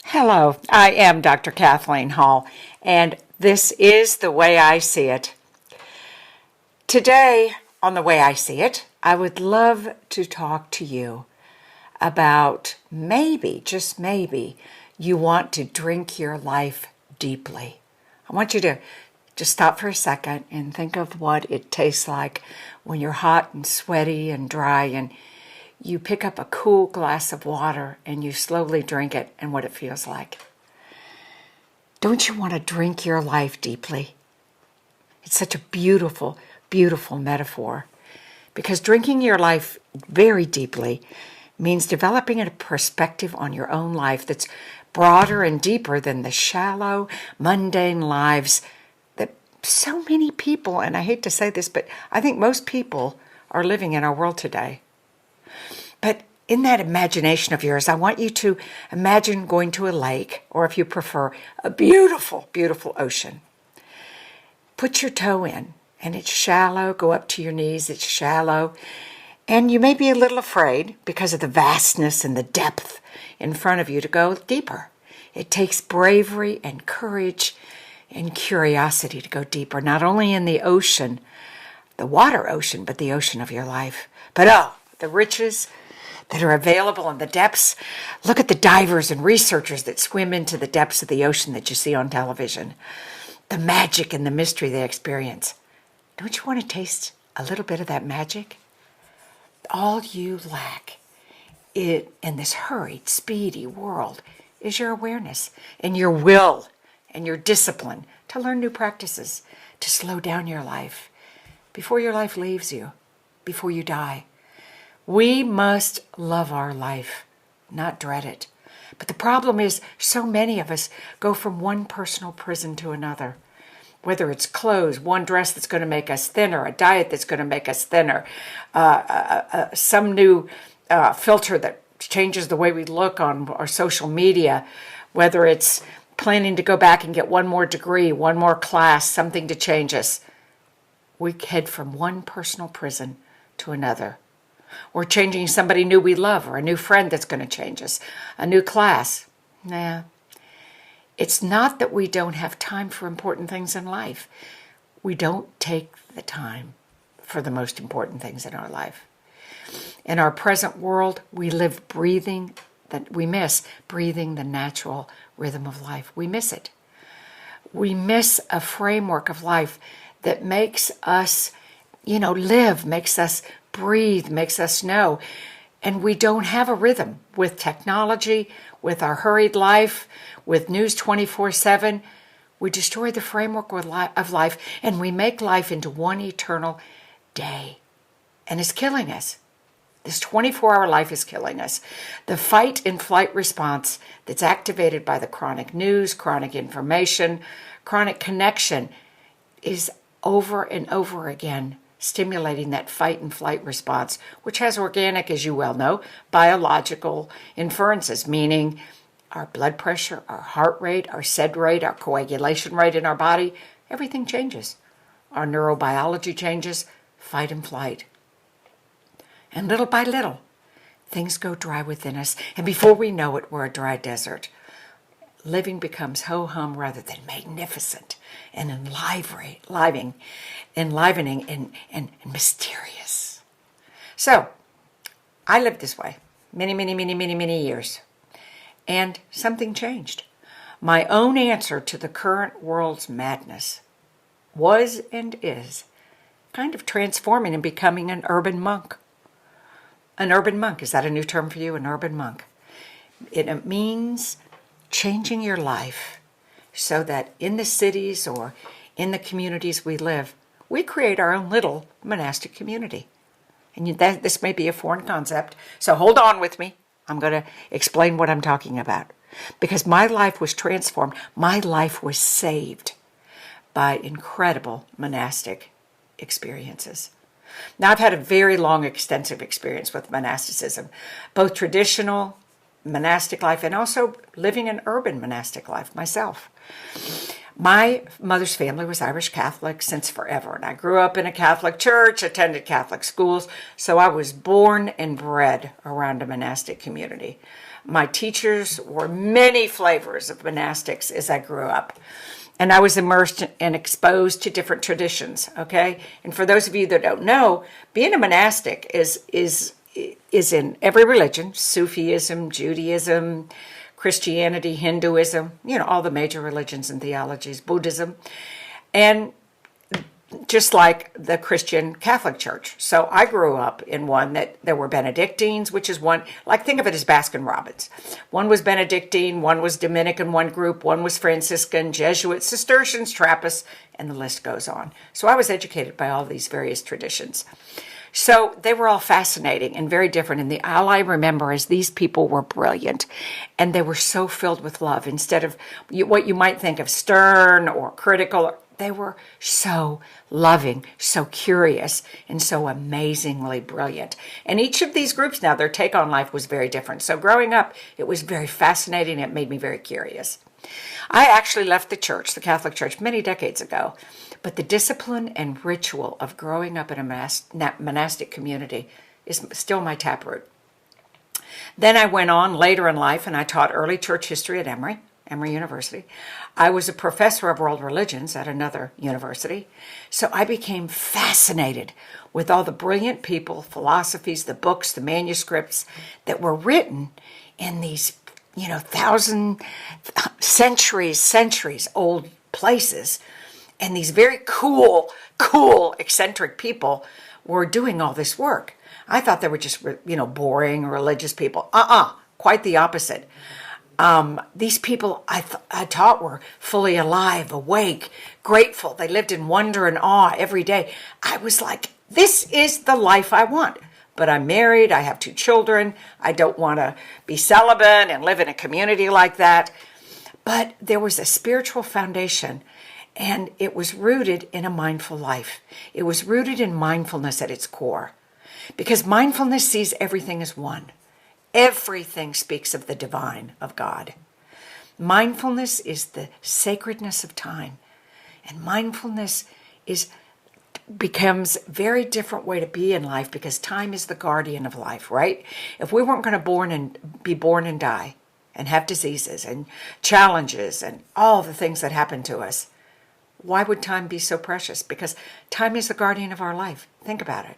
Hello, I am Dr. Kathleen Hall, and this is The Way I See It. Today, on The Way I See It, I would love to talk to you about maybe, just maybe, you want to drink your life deeply. I want you to just stop for a second and think of what it tastes like when you're hot and sweaty and dry and you pick up a cool glass of water and you slowly drink it and what it feels like. Don't you want to drink your life deeply? It's such a beautiful, beautiful metaphor because drinking your life very deeply means developing a perspective on your own life that's broader and deeper than the shallow, mundane lives that so many people, and I hate to say this, but I think most people are living in our world today. But in that imagination of yours, I want you to imagine going to a lake, or if you prefer, a beautiful, beautiful ocean. Put your toe in, and it's shallow. Go up to your knees, it's shallow. And you may be a little afraid because of the vastness and the depth in front of you to go deeper. It takes bravery and courage and curiosity to go deeper, not only in the ocean, the water ocean, but the ocean of your life. But the riches that are available in the depths. Look at the divers and researchers that swim into the depths of the ocean that you see on television. The magic and the mystery they experience. Don't you want to taste a little bit of that magic? All you lack in this hurried, speedy world is your awareness and your will and your discipline to learn new practices, to slow down your life before your life leaves you, before you die. We must love our life, not dread it. But the problem is so many of us go from one personal prison to another. Whether it's clothes, one dress that's going to make us thinner, a diet that's going to make us thinner, some new filter that changes the way we look on our social media, whether it's planning to go back and get one more degree, one more class, something to change us. We head from one personal prison to another. We're changing somebody new we love or a new friend that's going to change us, a new class. It's not that we don't have time for important things in life. We don't take the time for the most important things in our life. In our present world, we miss breathing the natural rhythm of life. We miss it. We miss a framework of life that makes us, live, makes us breathe, makes us know. And we don't have a rhythm with technology, with our hurried life, with news 24/7. We destroy the framework of life and we make life into one eternal day. And it's killing us. This 24-hour life is killing us. The fight and flight response that's activated by the chronic news, chronic information, chronic connection is over and over again stimulating that fight and flight response, which has organic, as you well know, biological inferences, meaning our blood pressure, our heart rate, our SED rate, our coagulation rate in our body, everything changes. Our neurobiology changes, fight and flight. And little by little, things go dry within us, and before we know it, we're a dry desert. Living becomes ho-hum rather than magnificent and enlivening and mysterious. So, I lived this way many years. And something changed. My own answer to the current world's madness was and is kind of transforming and becoming an urban monk. An urban monk, is that a new term for you? An urban monk. It means changing your life so that in the cities or in the communities we live, we create our own little monastic community. And this may be a foreign concept, so hold on with me. I'm going to explain what I'm talking about. Because my life was transformed. My life was saved by incredible monastic experiences. Now, I've had a very long, extensive experience with monasticism, both traditional monastic life and also living an urban monastic life myself. My mother's family was Irish Catholic since forever, and I grew up in a Catholic church, attended Catholic schools, so I was born and bred around a monastic community. My teachers were many flavors of monastics as I grew up. And I was immersed and exposed to different traditions, okay? And for those of you that don't know, being a monastic is in every religion: Sufism, Judaism, Christianity, Hinduism, all the major religions and theologies, Buddhism, and just like the Christian Catholic Church. So I grew up in one that there were Benedictines, which is one, like think of it as Baskin Robbins. One was Benedictine, one was Dominican, one group, one was Franciscan, Jesuits, Cistercians, Trappists, and the list goes on. So I was educated by all these various traditions. So they were all fascinating and very different. And all I remember is these people were brilliant, and they were so filled with love. Instead of what you might think of stern or critical, they were so loving, so curious, and so amazingly brilliant. And each of these groups now, their take on life was very different. So growing up, it was very fascinating. It made me very curious. I actually left the church, the Catholic Church, many decades ago. But the discipline and ritual of growing up in a monastic community is still my taproot. Then I went on later in life and I taught early church history at Emory University. I was a professor of world religions at another university. So I became fascinated with all the brilliant people, philosophies, the books, the manuscripts that were written in these, centuries old places. And these very cool, eccentric people were doing all this work. I thought they were just, boring religious people. Quite the opposite. These people I taught were fully alive, awake, grateful. They lived in wonder and awe every day. I was like, this is the life I want. But I'm married. I have 2 children. I don't want to be celibate and live in a community like that. But there was a spiritual foundation, and it was rooted in a mindful life. It was rooted in mindfulness at its core, because mindfulness sees everything as one. Everything speaks of the divine, of God. Mindfulness is the sacredness of time, and mindfulness becomes a very different way to be in life, because time is the guardian of life, right? If we weren't going to be born and die and have diseases and challenges and all the things that happen to us, why would time be so precious? Because time is the guardian of our life. Think about it.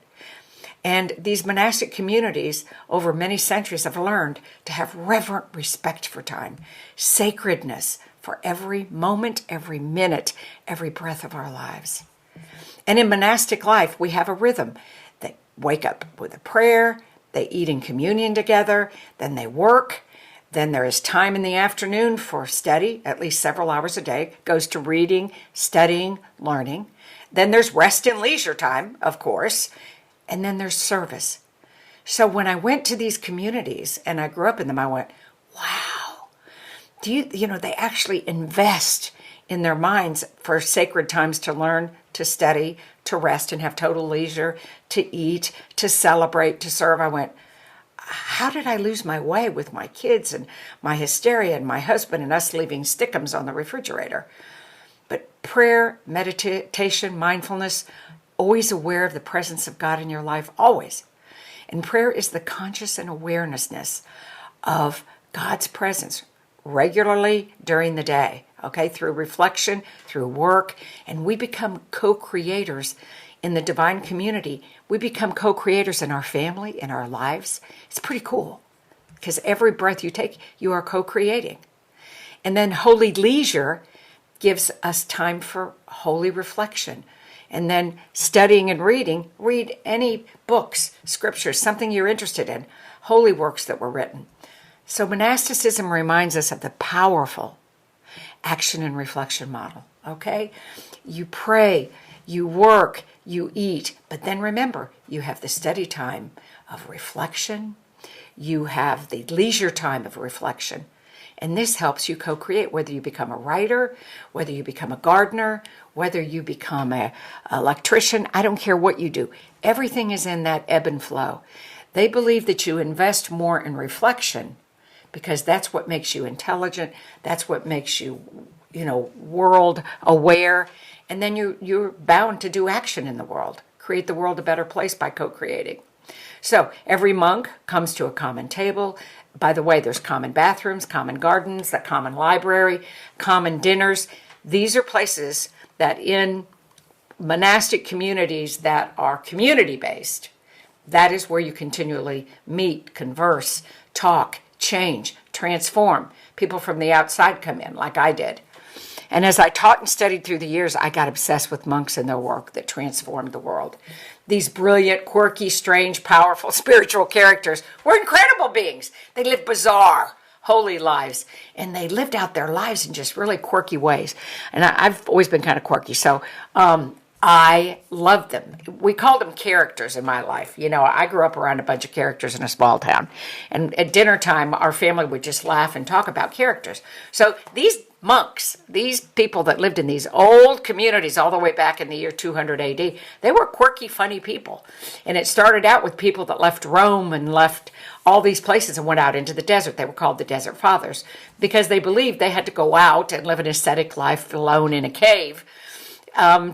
And these monastic communities over many centuries have learned to have reverent respect for time, sacredness for every moment, every minute, every breath of our lives. And in monastic life, we have a rhythm. They wake up with a prayer, they eat in communion together, then they work. Then there is time in the afternoon for study, at least several hours a day, goes to reading, studying, learning. Then there's rest and leisure time, of course. And then there's service. So when I went to these communities and I grew up in them, I went, wow. They actually invest in their minds for sacred times to learn, to study, to rest and have total leisure, to eat, to celebrate, to serve. I went, how did I lose my way with my kids and my hysteria and my husband and us leaving stickums on the refrigerator? But prayer, meditation, mindfulness, always aware of the presence of God in your life, always. And prayer is the conscious and awareness of God's presence regularly during the day, okay, through reflection, through work, and we become co-creators in the divine community. We become co-creators in our family, in our lives. It's pretty cool, because every breath you take, you are co-creating. And then holy leisure gives us time for holy reflection. And then studying and reading, read any books, scriptures, something you're interested in, holy works that were written. So monasticism reminds us of the powerful action and reflection model, okay? You pray, you work, you eat, but then remember, you have the study time of reflection, you have the leisure time of reflection, and this helps you co-create, whether you become a writer, whether you become a gardener, whether you become an electrician, I don't care what you do. Everything is in that ebb and flow. They believe that you invest more in reflection because that's what makes you intelligent, that's what makes you, world aware, and then you're bound to do action in the world, create the world a better place by co-creating. So every monk comes to a common table. By the way, there's common bathrooms, common gardens, that common library, common dinners. These are places that in monastic communities that are community-based, that is where you continually meet, converse, talk, change, transform. People from the outside come in, like I did. And as I taught and studied through the years, I got obsessed with monks and their work that transformed the world. These brilliant, quirky, strange, powerful, spiritual characters were incredible beings. They lived bizarre, holy lives, and they lived out their lives in just really quirky ways. And I've always been kind of quirky, so I loved them. We called them characters in my life. You know, I grew up around a bunch of characters in a small town. And at dinner time, our family would just laugh and talk about characters. So these monks, these people that lived in these old communities all the way back in the year 200 AD, they were quirky, funny people. And it started out with people that left Rome and left all these places and went out into the desert. They were called the Desert Fathers because they believed they had to go out and live an ascetic life alone in a cave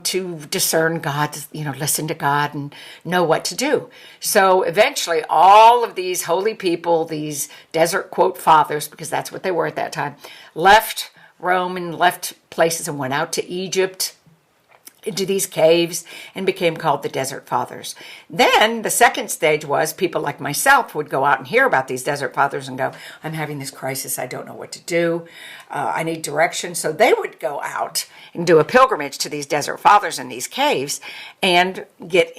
to discern God, listen to God and know what to do. So eventually all of these holy people, these desert, quote, fathers, because that's what they were at that time, left Rome and left places and went out to Egypt, into these caves, and became called the Desert Fathers. Then the second stage was people like myself would go out and hear about these Desert Fathers and go, I'm having this crisis. I don't know what to do. I need direction. So they would go out and do a pilgrimage to these Desert Fathers in these caves and get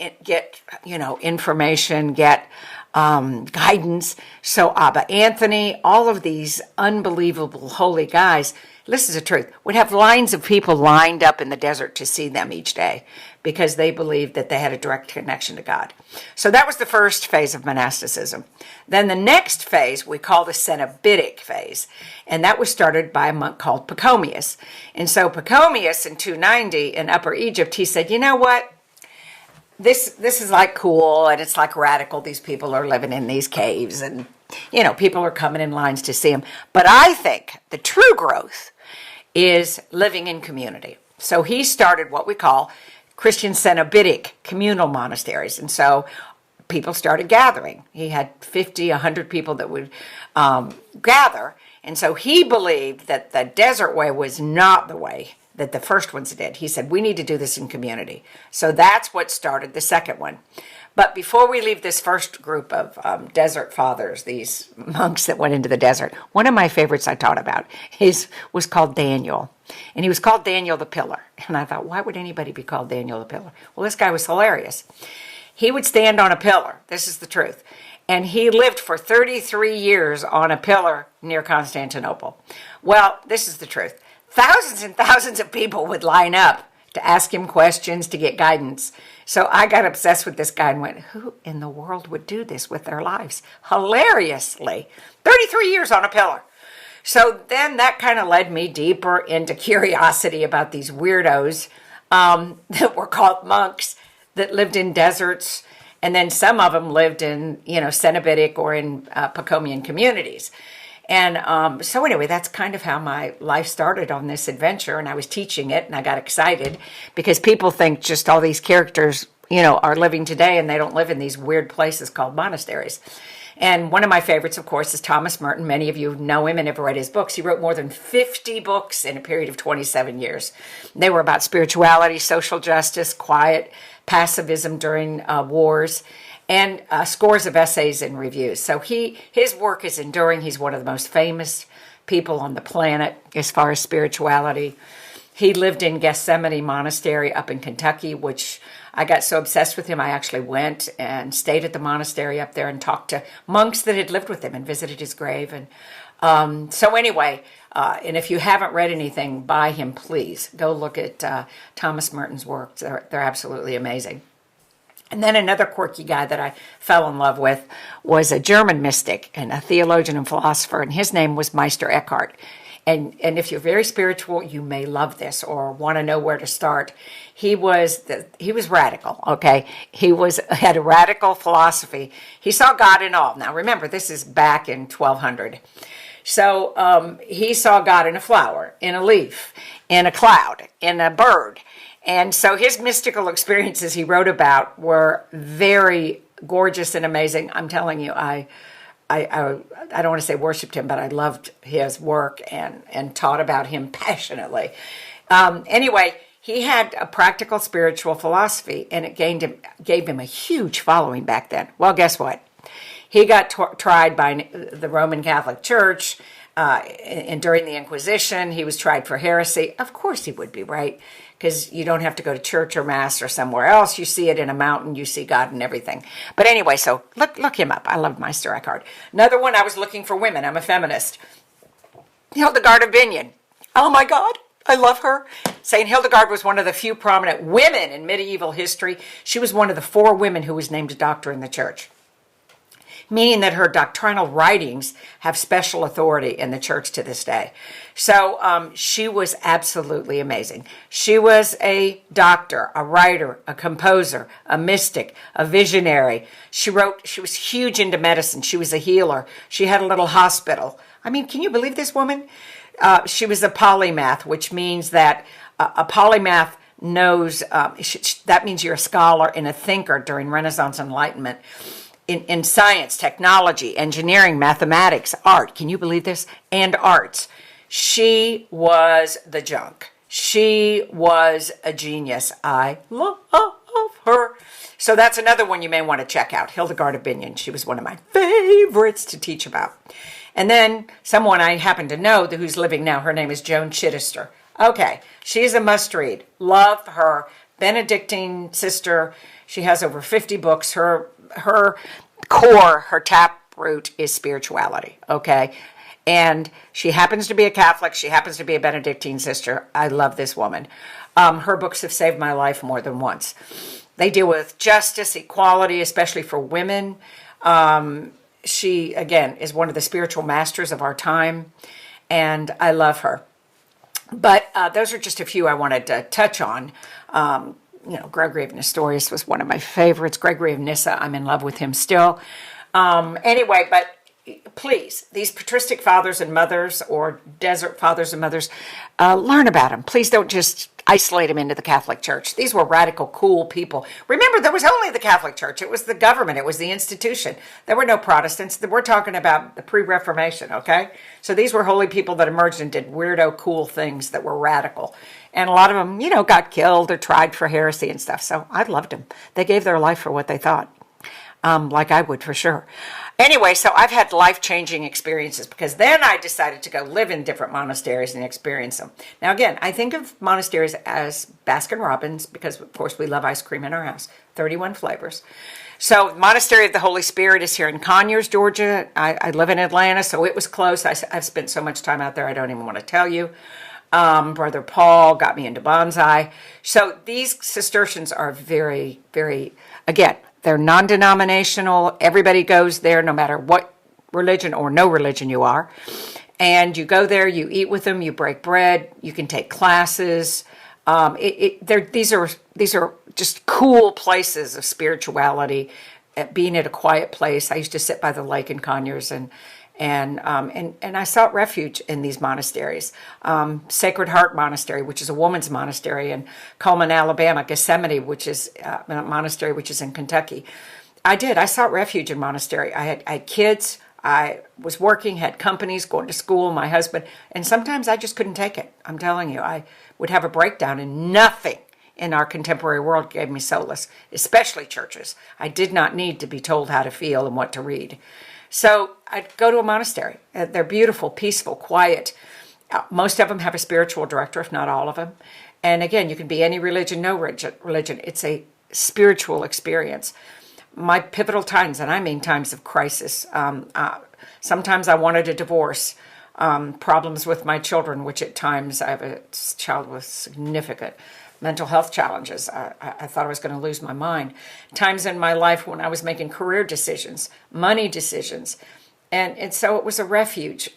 information, get guidance. So Abba Anthony, all of these unbelievable holy guys, listen to the truth, would have lines of people lined up in the desert to see them each day because they believed that they had a direct connection to God. So that was the first phase of monasticism. Then the next phase we call the Cenobitic phase, and that was started by a monk called Pachomius. And so Pachomius in 290 in Upper Egypt, he said, you know what? This is like cool and it's like radical. These people are living in these caves and, people are coming in lines to see them. But I think the true growth is living in community. So he started what we call Christian Cenobitic communal monasteries. And so people started gathering. He had 50, 100 people that would gather. And so he believed that the desert way was not the way that the first ones did. He said, we need to do this in community. So that's what started the second one. But before we leave this first group of desert fathers, these monks that went into the desert, one of my favorites I taught about was called Daniel. And he was called Daniel the Pillar. And I thought, why would anybody be called Daniel the Pillar? Well, this guy was hilarious. He would stand on a pillar. This is the truth. And he lived for 33 years on a pillar near Constantinople. Well, this is the truth. Thousands and thousands of people would line up to ask him questions, to get guidance. So I got obsessed with this guy and went, who in the world would do this with their lives? Hilariously. 33 years on a pillar. So then that kind of led me deeper into curiosity about these weirdos that were called monks that lived in deserts. And then some of them lived in, Cenobitic or in Pachomian communities. And so anyway, that's kind of how my life started on this adventure. And I was teaching it and I got excited because people think just all these characters, are living today and they don't live in these weird places called monasteries. And one of my favorites, of course, is Thomas Merton. Many of you know him and have read his books. He wrote more than 50 books in a period of 27 years. They were about spirituality, social justice, quiet, pacifism during wars, and scores of essays and reviews. So his work is enduring. He's one of the most famous people on the planet as far as spirituality. He lived in Gethsemane Monastery up in Kentucky, which I got so obsessed with him, I actually went and stayed at the monastery up there and talked to monks that had lived with him and visited his grave. And so anyway, and if you haven't read anything by him, please go look at Thomas Merton's work. They're absolutely amazing. And then another quirky guy that I fell in love with was a German mystic and a theologian and philosopher, and his name was Meister Eckhart. And if you're very spiritual, you may love this or want to know where to start. He was radical, okay? He had a radical philosophy. He saw God in all. Now remember, this is back in 1200. So he saw God in a flower, in a leaf, in a cloud, in a bird. And so his mystical experiences he wrote about were very gorgeous and amazing. I'm telling you, I I don't want to say worshipped him, but I loved his work and taught about him passionately. Anyway, he had a practical spiritual philosophy, and it gave him a huge following back then. Well, guess what? He got tried by the Roman Catholic Church, and during the Inquisition, he was tried for heresy. Of course he would be, right? Because you don't have to go to church or mass or somewhere else. You see it in a mountain. You see God and everything. But anyway, so look him up. I love Meister Eckhart. Another one, I was looking for women. I'm a feminist. Hildegard of Bingen. Oh my God, I love her. St. Hildegard was one of the few prominent women in medieval history. She was one of the 4 women who was named a doctor in the church, meaning that her doctrinal writings have special authority in the church to this day. So she was absolutely amazing. She was a doctor, a writer, a composer, a mystic, a visionary. She was huge into medicine. She was a healer. She had a little hospital. I mean, can you believe this woman? She was a polymath, which means that a polymath knows, that means you're a scholar and a thinker during Renaissance Enlightenment. In science, technology, engineering, mathematics, art. Can you believe this? And arts. She was the junk. She was a genius. I love her. So that's another one you may want to check out. Hildegard of Bingen. She was one of my favorites to teach about. And then someone I happen to know who's living now, her name is Joan Chittister. Okay, she's a must-read. Love her. Benedictine sister. She has over 50 books. Her core, her taproot is spirituality, okay? And she happens to be a Catholic. She happens to be a Benedictine sister. I love this woman. Her books have saved my life more than once. They deal with justice, equality, especially for women. She, again, is one of the spiritual masters of our time, and I love her. But those are just a few I wanted to touch on. Gregory of Nestorius was one of my favorites. Gregory of Nyssa, I'm in love with him still. Anyway, but please, these patristic fathers and mothers or desert fathers and mothers, learn about them. Please don't just isolate them into the Catholic Church. These were radical, cool people. Remember, there was only the Catholic Church. It was the government. It was the institution. There were no Protestants. We're talking about the pre-Reformation, okay? So these were holy people that emerged and did weirdo, cool things that were radical. And a lot of them, got killed or tried for heresy and stuff. So I loved them. They gave their life for what they thought, like I would for sure. Anyway, so I've had life-changing experiences because then I decided to go live in different monasteries and experience them. Now, again, I think of monasteries as Baskin-Robbins because, of course, we love ice cream in our house, 31 flavors. So Monastery of the Holy Spirit is here in Conyers, Georgia. I live in Atlanta, so it was close. I've spent so much time out there, I don't even want to tell you. Brother Paul got me into bonsai. So these Cistercians are very, very, again, they're non-denominational. Everybody goes there no matter what religion or no religion you are. And you go there, you eat with them, you break bread, you can take classes. These are just cool places of spirituality, being at a quiet place. I used to sit by the lake in Conyers and I sought refuge in these monasteries. Sacred Heart Monastery, which is a woman's monastery in Cullman, Alabama. Gethsemane, which is a monastery which is in Kentucky. I sought refuge in monastery. I had kids. I was working, had companies, going to school, my husband, and sometimes I just couldn't take it. I'm telling you, I would have a breakdown, and nothing in our contemporary world gave me solace, especially churches. I did not need to be told how to feel and what to read. So I'd go to a monastery. They're beautiful, peaceful, quiet. Most of them have a spiritual director, if not all of them. And again, you can be any religion, no religion. It's a spiritual experience. My pivotal times, and I mean times of crisis, sometimes I wanted a divorce, problems with my children, which at times I have a child with significant mental health challenges. I thought I was going to lose my mind. Times in my life when I was making career decisions, money decisions. And so it was a refuge.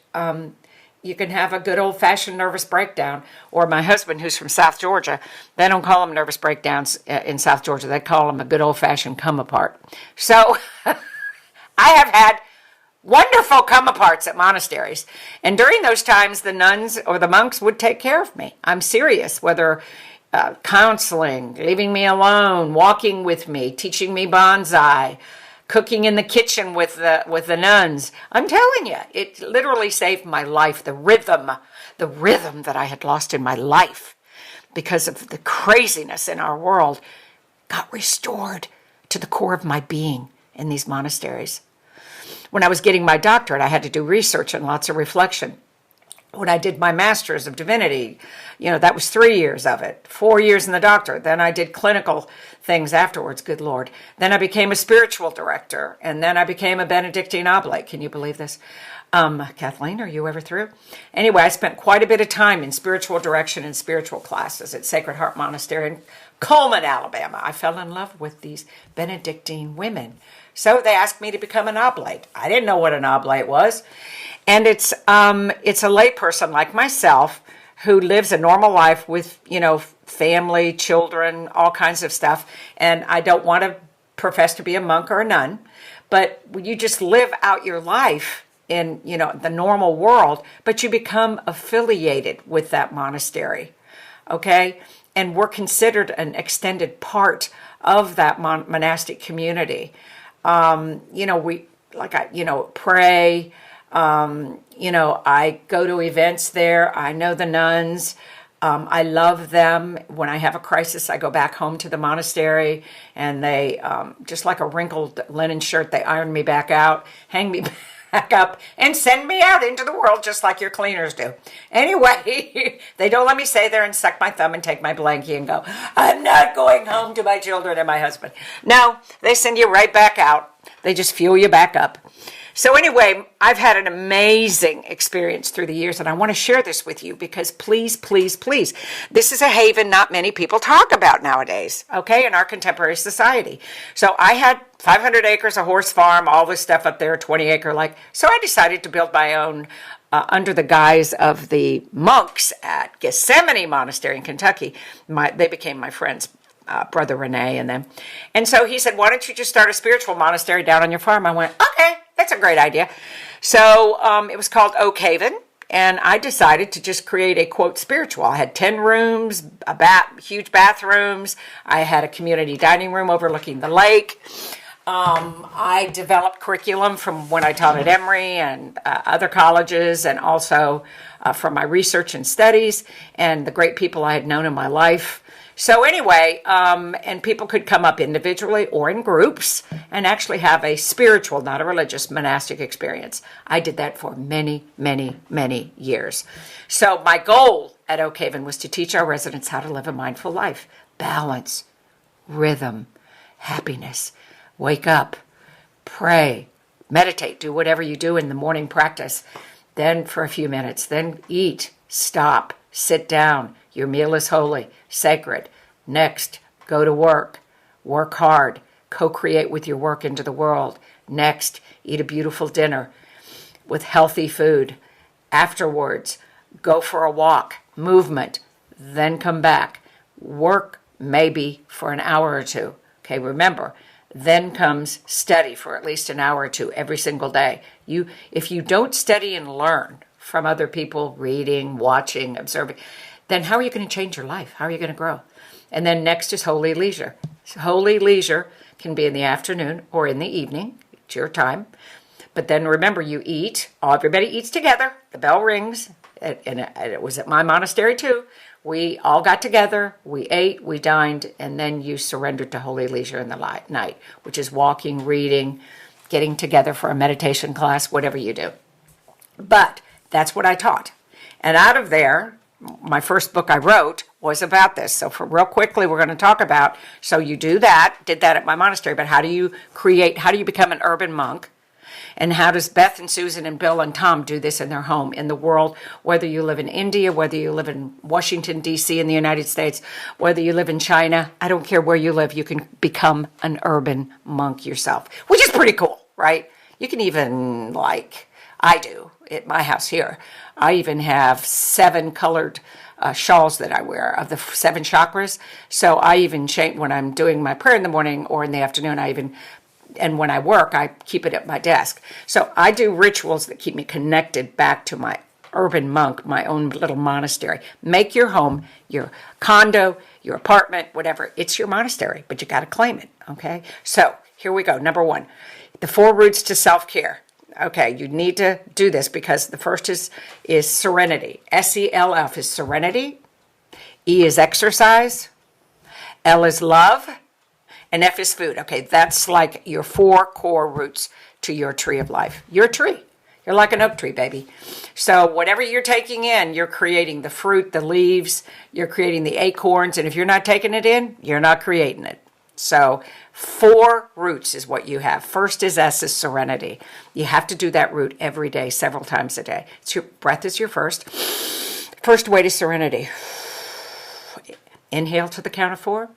You can have a good old-fashioned nervous breakdown. Or my husband, who's from South Georgia, they don't call them nervous breakdowns in South Georgia. They call them a good old-fashioned come-apart. So I have had wonderful come-aparts at monasteries. And during those times, the nuns or the monks would take care of me. I'm serious, whether counseling, leaving me alone, walking with me, teaching me bonsai, cooking in the kitchen with the nuns. I'm telling you, it literally saved my life. The rhythm that I had lost in my life because of the craziness in our world got restored to the core of my being in these monasteries. When I was getting my doctorate, I had to do research and lots of reflection. When I did my master's of divinity, that was 3 years of it, 4 years in the doctorate. Then I did clinical things afterwards, good Lord. Then I became a spiritual director, and then I became a Benedictine oblate. Can you believe this? Kathleen, are you ever through? Anyway, I spent quite a bit of time in spiritual direction and spiritual classes at Sacred Heart Monastery in Coleman, Alabama. I fell in love with these Benedictine women. So they asked me to become an oblate. I didn't know what an oblate was. And it's a lay person like myself who lives a normal life with, family, children, all kinds of stuff. And I don't want to profess to be a monk or a nun, but you just live out your life in, the normal world, but you become affiliated with that monastery, okay? And we're considered an extended part of that monastic community. We pray. I go to events there. I know the nuns. I love them. When I have a crisis, I go back home to the monastery, and they, just like a wrinkled linen shirt, they iron me back out, hang me back up, and send me out into the world just like your cleaners do. Anyway, they don't let me stay there and suck my thumb and take my blankie and go, I'm not going home to my children and my husband. No, they send you right back out. They just fuel you back up. So anyway, I've had an amazing experience through the years, and I want to share this with you because please, please, please, this is a haven not many people talk about nowadays, okay, in our contemporary society. So I had 500 acres, a horse farm, all this stuff up there, 20-acre like. So I decided to build my own under the guise of the monks at Gethsemane Monastery in Kentucky. They became my friends. Brother Renee and them. And so he said, why don't you just start a spiritual monastery down on your farm? I went, okay, that's a great idea. So it was called Oak Haven, and I decided to just create a, quote, spiritual. I had 10 rooms, huge bathrooms. I had a community dining room overlooking the lake. I developed curriculum from when I taught at Emory and other colleges, and also from my research and studies and the great people I had known in my life. So anyway, and people could come up individually or in groups and actually have a spiritual, not a religious, monastic experience. I did that for many, many, many years. So my goal at Oak Haven was to teach our residents how to live a mindful life, balance, rhythm, happiness. Wake up, pray, meditate, do whatever you do in the morning practice. Then for a few minutes, then eat, stop, sit down. Your meal is holy, sacred. Next, go to work hard, co-create with your work into the world. Next, eat a beautiful dinner with healthy food. Afterwards, go for a walk, movement, then come back. Work maybe for an hour or two. Okay, remember, then comes study for at least an hour or two every single day. If you don't study and learn from other people, reading, watching, observing, then how are you going to change your life? How are you going to grow? And then next is holy leisure. So holy leisure can be in the afternoon or in the evening. It's your time. But then remember, you eat. Everybody eats together. The bell rings. And it was at my monastery too. We all got together. We ate. We dined. And then you surrendered to holy leisure in the night, which is walking, reading, getting together for a meditation class, whatever you do. But that's what I taught. And out of there, my first book I wrote was about this. So for real quickly, we're going to talk about, so you did that at my monastery, but how do you become an urban monk? And how does Beth and Susan and Bill and Tom do this in their home, in the world, whether you live in India, whether you live in Washington, D.C. in the United States, whether you live in China, I don't care where you live, you can become an urban monk yourself, which is pretty cool, right? You can even, like I do at my house here, I even have 7 colored shawls that I wear of the 7 chakras. So I even change when I'm doing my prayer in the morning or in the afternoon. And when I work, I keep it at my desk. So I do rituals that keep me connected back to my urban monk, my own little monastery. Make your home, your condo, your apartment, whatever. It's your monastery, but you got to claim it, okay? So here we go. Number one, the 4 roots to self-care. Okay, you need to do this because the first is serenity. SELF is serenity. E is exercise. L is love. And F is food. Okay, that's like your 4 core roots to your tree of life. You're a tree. You're like an oak tree, baby. So whatever you're taking in, you're creating the fruit, the leaves, you're creating the acorns. And if you're not taking it in, you're not creating it. So 4 roots is what you have. First is S, is serenity. You have to do that root every day, several times a day. Your breath is your first. First way to serenity. Inhale to the count of 4.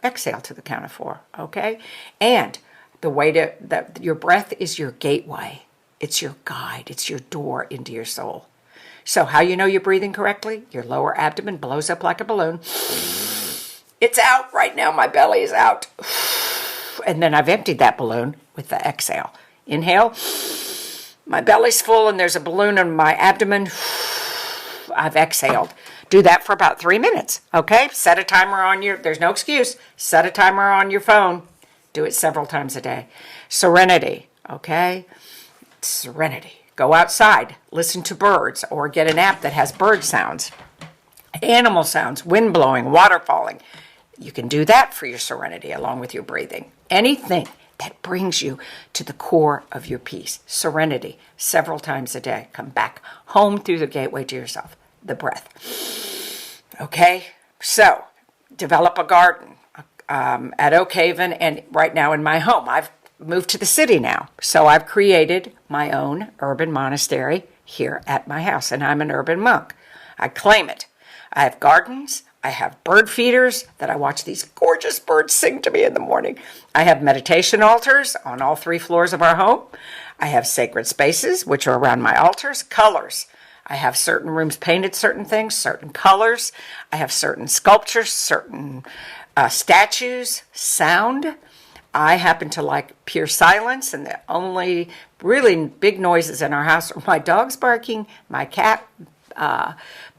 Exhale to the count of 4. Okay? And the way your breath is your gateway. It's your guide. It's your door into your soul. So how you know you're breathing correctly? Your lower abdomen blows up like a balloon. It's out right now. My belly is out. And then I've emptied that balloon with the exhale. Inhale. My belly's full and there's a balloon in my abdomen. I've exhaled. Do that for about 3 minutes. Okay? Set a timer on there's no excuse. Set a timer on your phone. Do it several times a day. Serenity. Okay? Serenity. Go outside. Listen to birds or get an app that has bird sounds. Animal sounds. Wind blowing. Water falling. You can do that for your serenity along with your breathing. Anything that brings you to the core of your peace. Serenity. Several times a day. Come back home through the gateway to yourself. The breath. Okay? So, develop a garden at Oak Haven and right now in my home. I've moved to the city now. So I've created my own urban monastery here at my house, and I'm an urban monk. I claim it. I have gardens. I have bird feeders that I watch these gorgeous birds sing to me in the morning. I have meditation altars on all 3 floors of our home. I have sacred spaces, which are around my altars. Colors. I have certain rooms painted certain things, certain colors. I have certain sculptures, certain statues, sound. I happen to like pure silence, and the only really big noises in our house are my dogs barking, my cat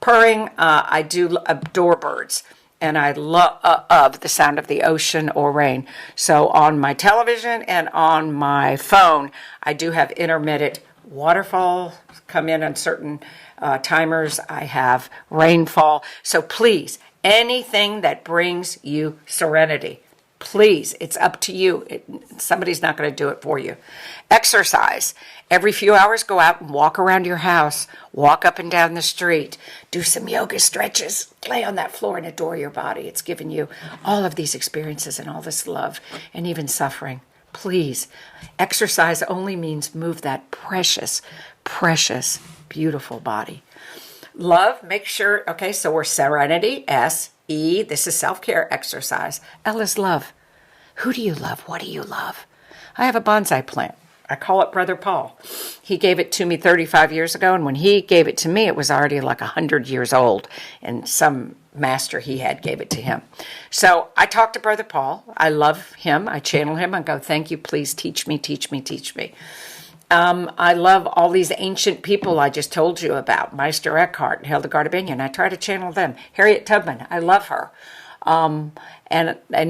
purring. I do adore birds, and I love the sound of the ocean or rain. So on my television and on my phone, I do have intermittent waterfall come in on certain timers. I have rainfall. So please, anything that brings you serenity, please, it's up to you. Somebody's not going to do it for you. Exercise. Every few hours, go out and walk around your house. Walk up and down the street. Do some yoga stretches. Lay on that floor and adore your body. It's given you all of these experiences and all this love and even suffering. Please, exercise only means move that precious, precious, beautiful body. Love, make sure, okay, so we're serenity, S. E, this is self-care exercise. L is love. Who do you love? What do you love? I have a bonsai plant. I call it Brother Paul. He gave it to me 35 years ago, and when he gave it to me, it was already like 100 years old, and some master he had gave it to him. So I talk to Brother Paul. I love him. I channel him. I go, thank you, please teach me, teach me, teach me. I love all these ancient people I just told you about, Meister Eckhart and Hildegard of Bingen. I try to channel them. Harriet Tubman, I love her. And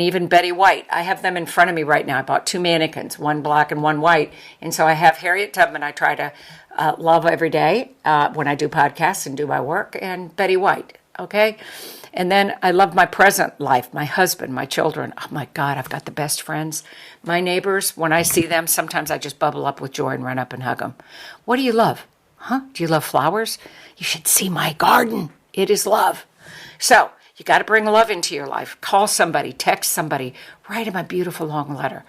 even Betty White. I have them in front of me right now. I bought 2 mannequins, one black and one white. And so I have Harriet Tubman I try to love every day when I do podcasts and do my work, and Betty White, okay? And then I love my present life, my husband, my children. Oh, my God, I've got the best friends. My neighbors, when I see them, sometimes I just bubble up with joy and run up and hug them. What do you love? Huh? Do you love flowers? You should see my garden. It is love. So you got to bring love into your life. Call somebody, text somebody, write them a beautiful long letter.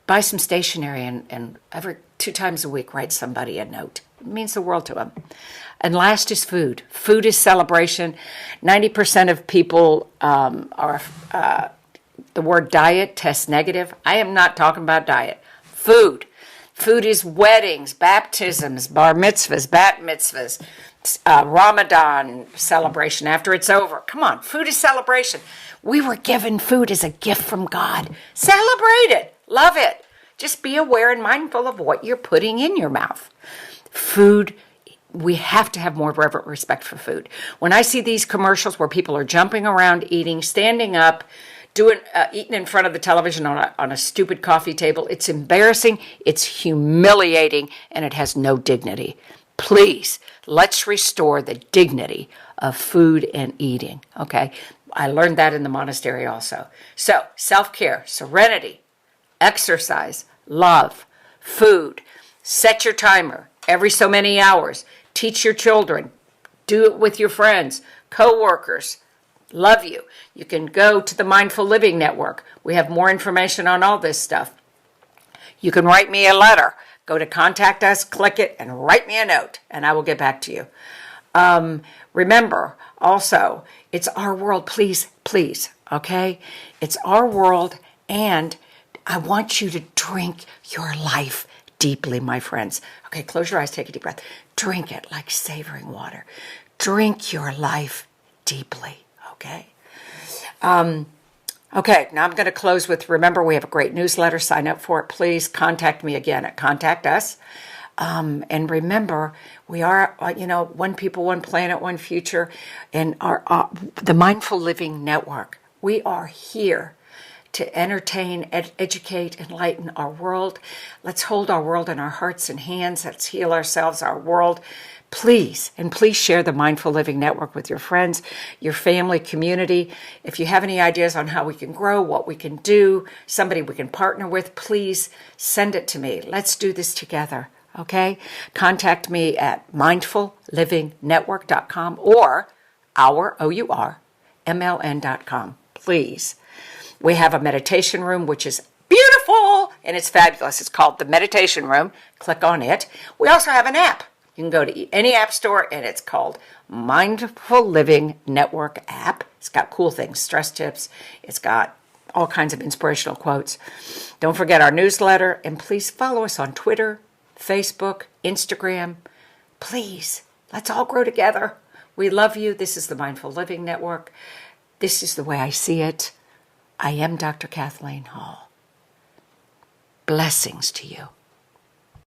Buy some stationery and every 2 times a week, write somebody a note. It means the world to them. And last is food. Food is celebration. 90% of people are, the word diet tests negative. I am not talking about diet. Food. Food is weddings, baptisms, bar mitzvahs, bat mitzvahs, Ramadan celebration after it's over. Come on, food is celebration. We were given food as a gift from God. Celebrate it. Love it. Just be aware and mindful of what you're putting in your mouth. Food, we have to have more reverent respect for food. When I see these commercials where people are jumping around, eating, standing up, eating in front of the television on a stupid coffee table. It's embarrassing, it's humiliating, and it has no dignity. Please, let's restore the dignity of food and eating, okay? I learned that in the monastery also. So, self-care, serenity, exercise, love, food. Set your timer every so many hours. Teach your children. Do it with your friends, co-workers. Love you. You can go to the Mindful Living Network. We have more information on all this stuff. You can write me a letter. Go to Contact Us, click it, and write me a note, and I will get back to you. Remember, also, it's our world. Please, please, okay? It's our world, and I want you to drink your life deeply, my friends. Okay, close your eyes, take a deep breath. Drink it like savoring water. Drink your life deeply, okay? Okay, now I'm going to close with, remember, we have a great newsletter. Sign up for it. Please contact me again at Contact Us. And remember, we are, one people, one planet, one future, and the Mindful Living Network. We are here to entertain, educate, enlighten our world. Let's hold our world in our hearts and hands. Let's heal ourselves, our world. Please, and please share the Mindful Living Network with your friends, your family, community. If you have any ideas on how we can grow, what we can do, somebody we can partner with, please send it to me. Let's do this together, okay? Contact me at mindfullivingnetwork.com or MLN.com, please. We have a meditation room, which is beautiful, and it's fabulous. It's called the Meditation Room. Click on it. We also have an app. You can go to any app store, and it's called Mindful Living Network app. It's got cool things, stress tips. It's got all kinds of inspirational quotes. Don't forget our newsletter, and please follow us on Twitter, Facebook, Instagram. Please, let's all grow together. We love you. This is the Mindful Living Network. This is the way I see it. I am Dr. Kathleen Hall. Blessings to you.